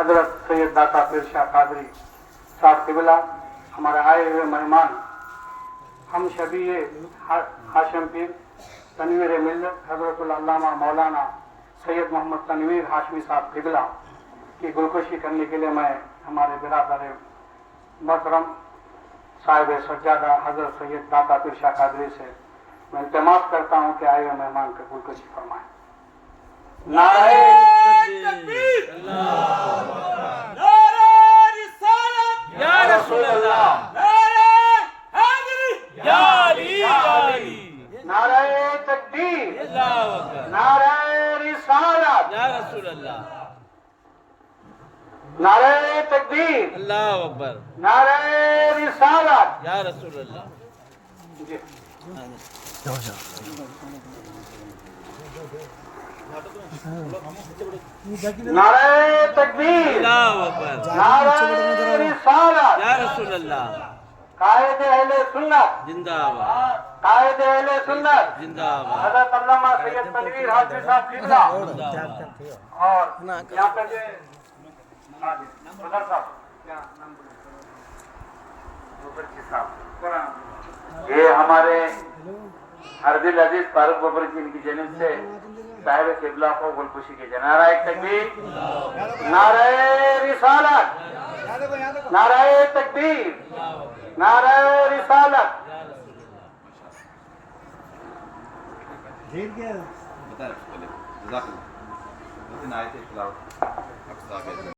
حضرت سید داتا پیر شاہ قادری صاحب قبلہ، ہمارے آئے ہوئے مہمان ہم شبیہ ہاشم پیر تنویر ملت حضرت العلامہ مولانا سید محمد تنویر ہاشمی صاحب قبلہ کی گلکشی کرنے کے لیے میں ہمارے برادر محترم صاحب سجادہ حضرت سید داتا پیر شاہ قادری سے میں التماس کرتا ہوں کہ آئے ہوئے مہمان کا گلکشی فرمائیں۔ نعرہ تکبیر، نعرہ رسالت یا رسول اللہ، نعرہ حیدری یا علی یا علی، نعرہ تکبیر، اللہ اکبر، نعرہ رسالت، یا رسول اللہ، نعرہ تکبیر، اللہ اکبر، نعرہ رسالت۔ یا رسول اللہ۔ جی نعرہ تکبیر، اللہ اکبر، نعرہ رسالت، یا رسول اللہ، قائد اہل سنت، زندہ آباد، قائد اہل سنت زندہ آباد، حضرت علامہ سید تنویر ہاشمی صاحب قبلہ، زندہ آباد۔ اور یہاں پہ جو صدر صاحب کیا نام بولے؟ ببرچی صاحب، یہ ہمارے حربی العزیز فاروق ببرچی ان کی جانب سے صاحب قبلہ کو گلکشی کے نعرہ تکبیر، نعرہ رسالت، نعرہ تکبیر، نعرہ رسالت۔ بتا رہے جزاک اللہ